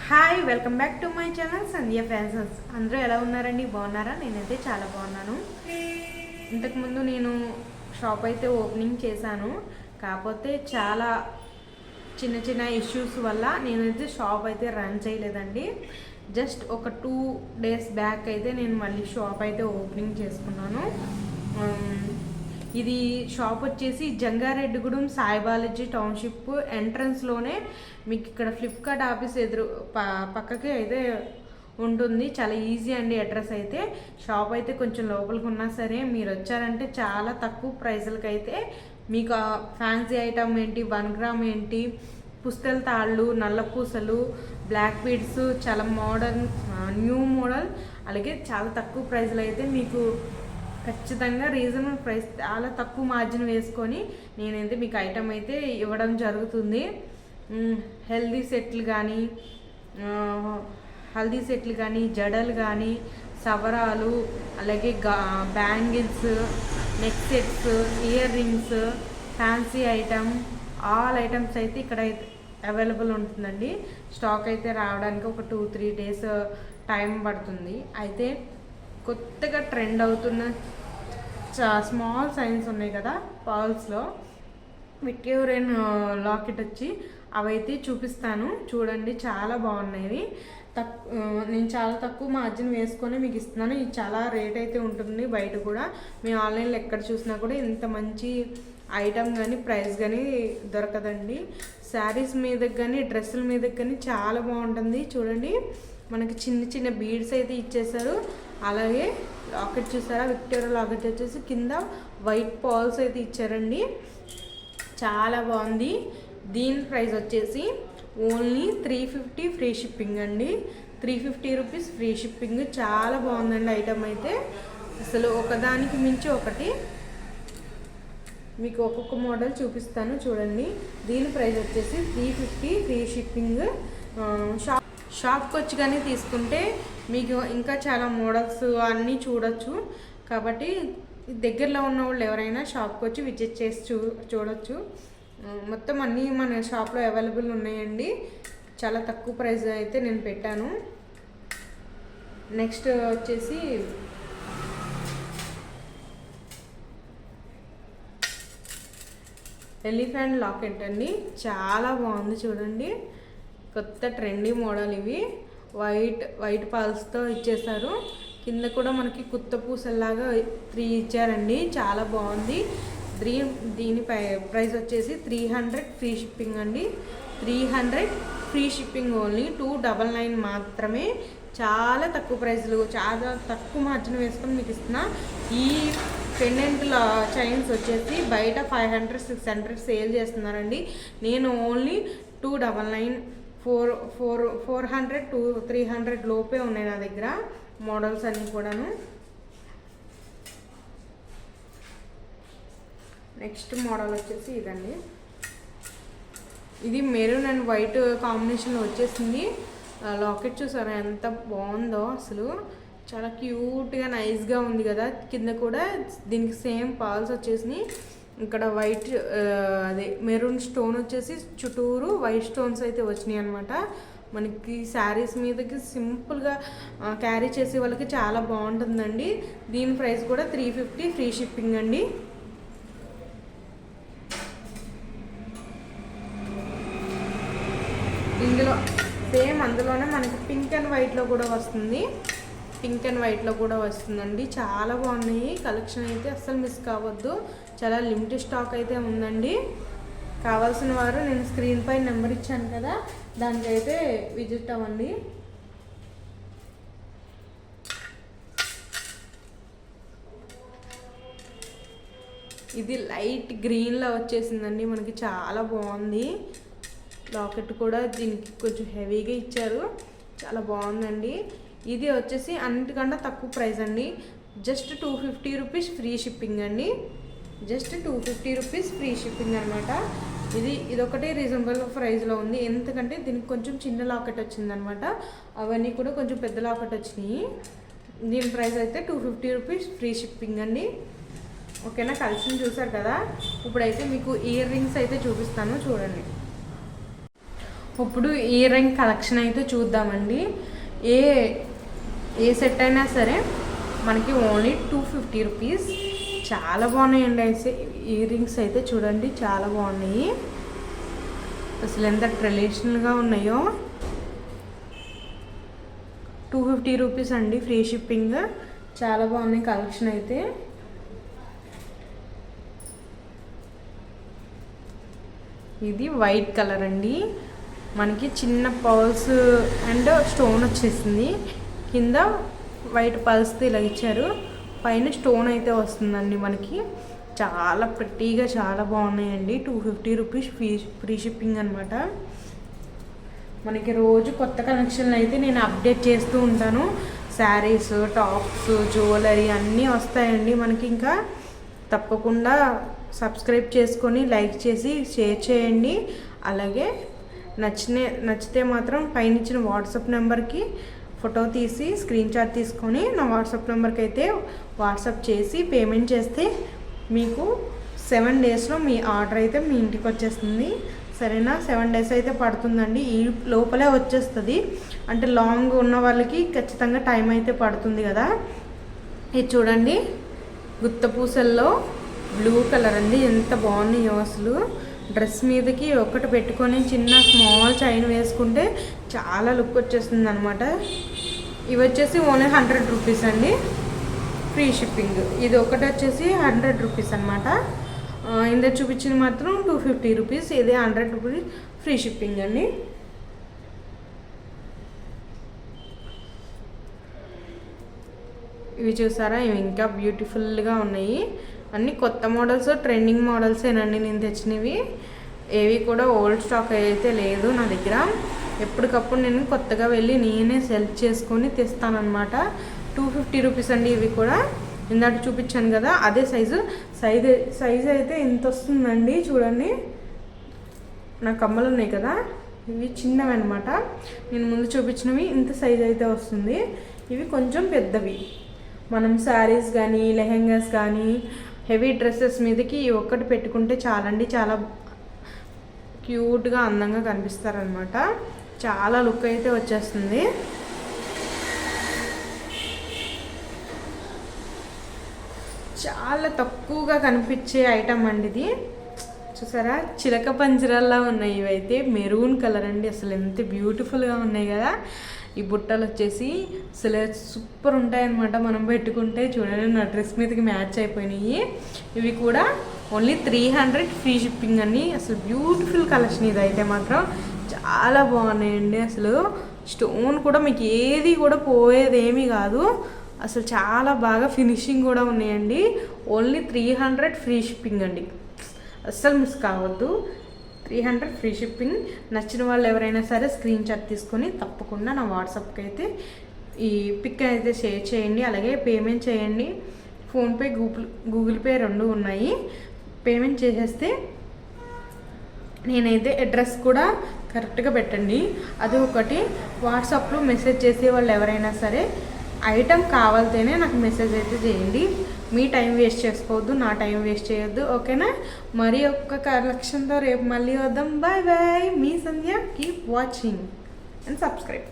Hi, welcome back to my channel Sandhya fashions. అందరూ ఎలా ఉన్నారండి? బాగున్నారా? నేనైతే చాలా బాగున్నాను. ఇంతకుముందు నేను షాప్ అయితే ఓపెనింగ్ చేశాను, కాకపోతే చాలా చిన్న చిన్న ఇష్యూస్ వల్ల నేనైతే షాప్ అయితే రన్ చేయలేదండి. జస్ట్ ఒక 2 days బ్యాక్ అయితే నేను మళ్ళీ షాప్ అయితే ఓపెనింగ్ చేసుకున్నాను. ఇది షాప్ వచ్చేసి జంగారెడ్డిగూడెం సాయిబాలాజీ టౌన్షిప్ ఎంట్రన్స్లోనే మీకు ఇక్కడ ఫ్లిప్కార్ట్ ఆఫీస్ ఎదురు పక్కకి అయితే ఉంటుంది. చాలా ఈజీ అండి అడ్రస్ అయితే. షాప్ అయితే కొంచెం లోపలికి ఉన్నా సరే మీరు వచ్చారంటే చాలా తక్కువ ప్రైజులకి అయితే మీకు ఫ్యాన్సీ ఐటమ్ ఏంటి, 1 gram ఏంటి, పుస్తల తాళ్ళు, నల్ల పూసలు, బ్లాక్ బీడ్స్, చాలా మోడర్న్ న్యూ మోడల్, అలాగే చాలా తక్కువ ప్రైజ్లో అయితే మీకు ఖచ్చితంగా రీజనబుల్ ప్రైస్, చాలా తక్కువ మార్జిన్ వేసుకొని నేనైతే మీకు ఐటమ్ అయితే ఇవ్వడం జరుగుతుంది. హెల్దీ సెట్లు కానీ జడలు కానీ, సవరాలు, అలాగే bangles, neck sets, ear rings, fancy item, all items అయితే ఇక్కడ అవైలబుల్ ఉంటుందండి. స్టాక్ అయితే రావడానికి ఒక 2-3 days టైం పడుతుంది. అయితే కొత్తగా ట్రెండ్ అవుతున్న స్మాల్ సైన్స్ ఉన్నాయి కదా పర్ల్స్లో, విక్టోరియన్ లాకెట్ వచ్చి అవైతే చూపిస్తాను చూడండి. చాలా బాగున్నాయి. నేను చాలా తక్కువ మార్జిన్ వేసుకొని మీకు ఇస్తున్నాను. ఇది చాలా రేట్ అయితే ఉంటుంది బయట కూడా. మేము ఆన్లైన్లో ఎక్కడ చూసినా కూడా ఇంత మంచి ఐటమ్ కానీ ప్రైస్ కానీ దొరకదండి. శారీస్ మీదకి కానీ డ్రెస్సుల మీదకి కానీ చాలా బాగుంటుంది. చూడండి, మనకి చిన్న చిన్న బీడ్స్ అయితే ఇచ్చేసారు. అలాగే లాకెట్ చూసారా, విక్టోరియా లాకెట్ వచ్చేసి కింద వైట్ పాల్స్ అయితే ఇచ్చారండి. చాలా బాగుంది. దీని ప్రైస్ వచ్చేసి ఓన్లీ 350 ఫ్రీ షిప్పింగ్ అండి. 350 రూపీస్ ఫ్రీ షిప్పింగ్. చాలా బాగుందండి ఐటమ్ అయితే. అసలు ఒకదానికి మించి ఒకటి. మీకు ఒక్కొక్క మోడల్ చూపిస్తాను చూడండి. దీని ప్రైస్ వచ్చేసి 350 ఫ్రీ షిప్పింగ్. షాప్కి వచ్చి కానీ తీసుకుంటే మీకు ఇంకా చాలా మోడల్స్ అన్నీ చూడొచ్చు. కాబట్టి దగ్గరలో ఉన్న వాళ్ళు ఎవరైనా షాప్కి వచ్చి విజిట్ చేసి చూడొచ్చు. మొత్తం అన్నీ మన షాప్లో అవైలబుల్ ఉన్నాయండి. చాలా తక్కువ ప్రైస్ అయితే నేను పెట్టాను. నెక్స్ట్ వచ్చేసి ఎలిఫెంట్ లాకెట్ అండి. చాలా బాగుంది చూడండి. కొత్త ట్రెండీ మోడల్ ఇవి. వైట్ పాల్స్తో ఇచ్చేసారు. కింద కూడా మనకి కుత్త పూసల్లాగా 3 ఇచ్చారండి. చాలా బాగుంది. దీని ప్రైస్ వచ్చేసి 300 ఫ్రీ షిప్పింగ్ అండి. 300 ఫ్రీ షిప్పింగ్ ఓన్లీ. 299 మాత్రమే. చాలా తక్కువ ప్రైస్లు, చాలా తక్కువ మార్జిన్ వేసుకొని మీకు ఇస్తున్నా. ఈ పెండెంట్ చైన్స్ వచ్చేసి బయట 500-600 సేల్ చేస్తున్నారండి. నేను ఓన్లీ 299, 400-300 లోపే ఉన్నాయి నా దగ్గర మోడల్స్ అన్నీ కూడాను. నెక్స్ట్ మోడల్ వచ్చేసి ఇదండి. ఇది మెరూన్ అండ్ వైట్ కాంబినేషన్లో వచ్చేసింది. లాకెట్ చూసారా ఎంత బాగుందో అసలు. చాలా క్యూట్గా నైస్గా ఉంది కదా. కింద కూడా దీనికి సేమ్ పాల్స్ వచ్చేసినాయి. ఇక్కడ వైట్ అదే మెరూన్ స్టోన్ వచ్చేసి చుట్టూరు వైట్ స్టోన్స్ అయితే వచ్చినాయి అనమాట. మనకి శారీస్ మీదకి సింపుల్గా క్యారీ చేసే వాళ్ళకి చాలా బాగుంటుందండి. దీని ప్రైస్ కూడా 350 ఫ్రీ షిప్పింగ్ అండి. ఇందులో సేమ్ అందులోనే మనకి పింక్ అండ్ వైట్లో కూడా వస్తుందండి. చాలా బాగున్నాయి. కలెక్షన్ అయితే అస్సలు మిస్ కావద్దు. చాలా లిమిటెడ్ స్టాక్ అయితే ఉందండి. కావాల్సిన వారు నేను స్క్రీన్ పై నెంబర్ ఇచ్చాను కదా, దానికైతే విజిట్ అవ్వండి. ఇది లైట్ గ్రీన్లో వచ్చేసిందండి. మనకి చాలా బాగుంది. లాకెట్ కూడా దీనికి కొంచెం హెవీగా ఇచ్చారు. చాలా బాగుందండి. ఇది వచ్చేసి అన్నిటికన్నా తక్కువ ప్రైస్ అండి. జస్ట్ 250 రూపీస్ ఫ్రీ షిప్పింగ్ అండి. జస్ట్ 250 రూపీస్ ఫ్రీ షిప్పింగ్ అనమాట. ఇదొకటే రీజనబుల్ ప్రైస్లో ఉంది. ఎందుకంటే దీనికి కొంచెం చిన్న లాకెట్ వచ్చిందనమాట. అవన్నీ కూడా కొంచెం పెద్ద లాకెట్ వచ్చినాయి. దీని ప్రైస్ అయితే 250 రూపీస్ ఫ్రీ షిప్పింగ్ అండి. ఓకేనా? కలెక్షన్ చూసారు కదా. ఇప్పుడైతే మీకు ఇయర్ రింగ్స్ అయితే చూపిస్తాను చూడండి. ఇప్పుడు ఇయర్ రింగ్ కలెక్షన్ అయితే చూద్దామండి. ఏ ఏ సెట్ అయినా సరే మనకి ఓన్లీ 250 రూపీస్. చాలా బాగున్నాయండి. అయితే ఇయర్ రింగ్స్ అయితే చూడండి, చాలా బాగున్నాయి. అసలు ఎంత ట్రెడిషనల్గా ఉన్నాయో. 250 రూపీస్ అండి, ఫ్రీ షిప్పింగ్. చాలా బాగున్నాయి కలెక్షన్ అయితే. ఇది వైట్ కలర్ అండి. మనకి చిన్న పర్ల్స్ అండ్ స్టోన్ వచ్చేసింది. కింద వైట్ పర్ల్స్తో ఇలా ఇచ్చారు, పైన స్టోన్ అయితే వస్తుందండి మనకి. చాలా ప్రిటీగా చాలా బాగున్నాయండి. 250 రూపీస్ ఫ్రీ షిప్పింగ్ అనమాట. మనకి రోజు కొత్త కలెక్షన్లు అయితే నేను అప్డేట్ చేస్తూ ఉంటాను. శారీస్, టాప్స్, జ్యువెలరీ అన్నీ వస్తాయండి మనకి. ఇంకా తప్పకుండా సబ్స్క్రైబ్ చేసుకొని లైక్ చేసి షేర్ చేయండి. అలాగే నచ్చితే మాత్రం పైన ఇచ్చిన వాట్సాప్ నెంబర్కి ఫోటో తీసి స్క్రీన్ షాట్ తీసుకొని నా వాట్సాప్ నెంబర్కి అయితే వాట్సాప్ చేసి పేమెంట్ చేస్తే మీకు 7 డేస్లో మీ ఆర్డర్ అయితే మీ ఇంటికి వచ్చేస్తుంది. సరేనా? 7 డేస్ అయితే పడుతుందండి. ఈ లోపలే వచ్చేస్తుంది. అంటే లాంగ్ ఉన్న వాళ్ళకి ఖచ్చితంగా టైం అయితే పడుతుంది కదా. ఇది చూడండి, గుత్తపూసల్లో బ్లూ కలర్ అండి. ఎంత బాగున్నాయో అసలు. డ్రెస్ మీదకి ఒకటి పెట్టుకొని చిన్న స్మాల్ చైన్ వేసుకుంటే చాలా లుక్ వచ్చేస్తుంది అనమాట. ఇవి వచ్చేసి ఓన్లీ 100 రూపీస్ అండి, ఫ్రీ షిప్పింగ్. ఇది ఒకటి వచ్చేసి 100 రూపీస్ అనమాట. ఇందులో చూపించింది మాత్రం 250 రూపీస్. ఇదే 100 రూపీస్ ఫ్రీ షిప్పింగ్ అండి. ఇవి చూసారా, ఇవి ఇంకా బ్యూటిఫుల్గా ఉన్నాయి. అన్నీ కొత్త మోడల్స్, ట్రెండింగ్ మోడల్సేనండి నేను తెచ్చినవి. ఏవి కూడా ఓల్డ్ స్టాక్ అయితే లేదు నా దగ్గర. ఎప్పటికప్పుడు నేను కొత్తగా వెళ్ళి నేనే సెలెక్ట్ చేసుకొని తెస్తానమాట. 250 రూపీస్ అండి. ఇవి కూడా ఇందాక చూపించాను కదా, అదే సైజు అయితే ఇంత వస్తుందండి. చూడండి, నా కమ్మలు ఉన్నాయి కదా, ఇవి చిన్నవి అనమాట. నేను ముందు చూపించినవి ఇంత సైజు అయితే వస్తుంది. ఇవి కొంచెం పెద్దవి. మనం శారీస్ కానీ లెహెంగాస్ కానీ హెవీ డ్రెస్సెస్ మీదకి ఒక్కటి పెట్టుకుంటే చాలండి, చాలా క్యూట్గా అందంగా కనిపిస్తారనమాట. చాలా లుక్ అయితే వచ్చేస్తుంది. చాలా తక్కువగా కనిపించే ఐటమ్ అండి ఇది. చూసారా, చిలక పంజరాల్లా ఉన్నాయి. ఇవైతే మెరూన్ కలర్ అండి. అసలు ఎంత బ్యూటిఫుల్గా ఉన్నాయి కదా. ఈ బుట్టలు వచ్చేసి అసలు సూపర్ ఉంటాయన్నమాట. మనం పెట్టుకుంటే చూడండి, నా డ్రెస్ మీదకి మ్యాచ్ అయిపోయినాయి. ఇవి కూడా ఓన్లీ 300 ఫ్రీ షిప్పింగ్ అండి. అసలు బ్యూటిఫుల్ కలెక్షన్ ఇది అయితే మాత్రం. చాలా బాగున్నాయండి. అసలు స్టోన్ కూడా మీకు ఏది కూడా పోయేదేమీ కాదు. అసలు చాలా బాగా ఫినిషింగ్ కూడా ఉన్నాయండి. ఓన్లీ 300 ఫ్రీ షిప్పింగ్ అండి. అస్సలు మిస్ కావద్దు. 300 ఫ్రీ షిప్పింగ్. నచ్చిన వాళ్ళు ఎవరైనా సరే స్క్రీన్ షాట్ తీసుకొని తప్పకుండా నా వాట్సాప్కి అయితే ఈ పిక్ అయితే షేర్ చేయండి. అలాగే పేమెంట్ చేయండి. ఫోన్పే, గూగుల్ పే 2 ఉన్నాయి. పేమెంట్ చేసేస్తే నేనైతే అడ్రస్ కూడా కరెక్ట్గా పెట్టండి. అది ఒకటి. వాట్సాప్లో మెసేజ్ చేసే వాళ్ళు ఎవరైనా సరే ఐటమ్ కావాలితేనే నాకు మెసేజ్ అయితే చేయండి. మీ టైం వేస్ట్ చేసుకోవద్దు, నా టైం వేస్ట్ చేయొద్దు. ఓకేనా? మరి ఒక్క కలెక్షన్తో రేపు మళ్ళీ వద్దాం. Bye bye. మీ Sandhya. Keep watching and subscribe.